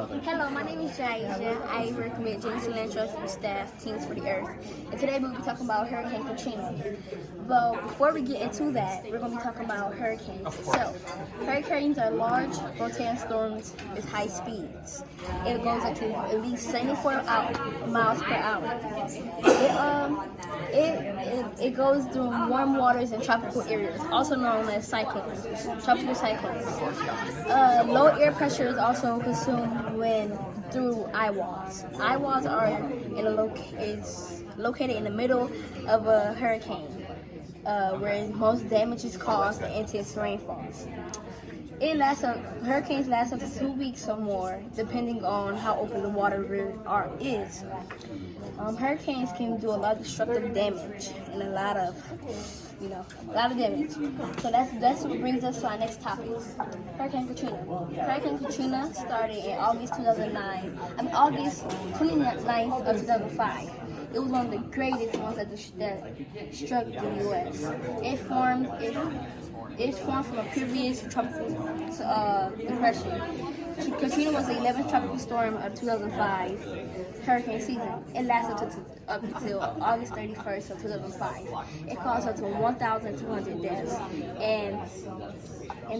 Hello, my name is Jhy'Asia. I work with Jenny Cilantro staff Teams for the Earth. And today we'll be talking about Hurricane Katrina. But before we get into that, we're going to be talking about hurricanes itself. Hurricanes are large, rotating storms with high speeds. It goes up to at least 74 miles per hour. It goes through warm waters and tropical areas, also known as cyclones, tropical cyclones. Low air pressure is also consumed when through eye walls. Eye walls are is located in the middle of a hurricane, where most damage is caused and intense rainfalls. Hurricanes last up to 2 weeks or more, depending on how open the water is. Hurricanes can do a lot of destructive damage and a lot of damage. So that's what brings us to our next topic, Hurricane Katrina. Hurricane Katrina started in August 29th of 2005. It was one of the greatest ones that struck the U.S. It formed from a previous tropical depression. Katrina was the 11th tropical storm of 2005 hurricane season. It lasted up until August 31st of 2005. It caused up to 1,200 deaths, and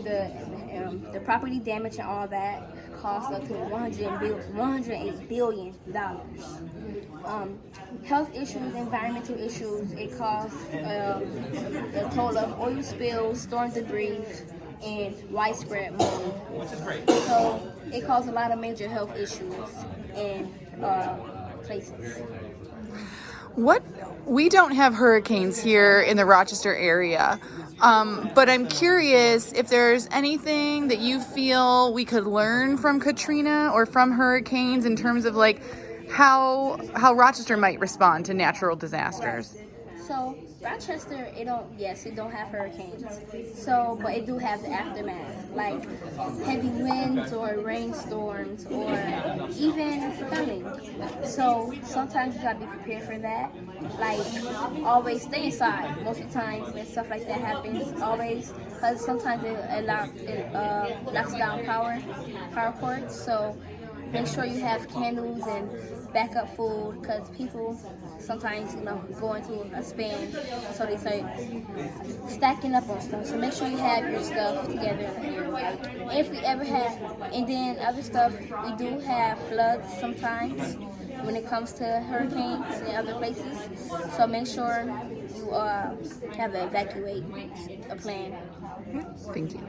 the property damage and all that cost up to $108 billion. Health issues, environmental issues, it caused a total of oil spills, storm debris, and widespread mold. So it caused a lot of major health issues in places. We don't have hurricanes here in the Rochester area, but I'm curious if there's anything that you feel we could learn from Katrina or from hurricanes in terms of like how Rochester might respond to natural disasters. So Rochester, it don't have hurricanes. But it do have the aftermath, like heavy winds or rainstorms or even flooding. So sometimes you gotta be prepared for that. Like always stay inside. Most of the time when stuff like that happens, because sometimes it knocks down power cords. So make sure you have candles and backup food, because people sometimes go into a spin, so they start stacking up on stuff. So make sure you have your stuff together. If we ever have, and then other stuff, we do have floods sometimes when it comes to hurricanes and other places. So make sure you have an evacuate a plan. Thank you.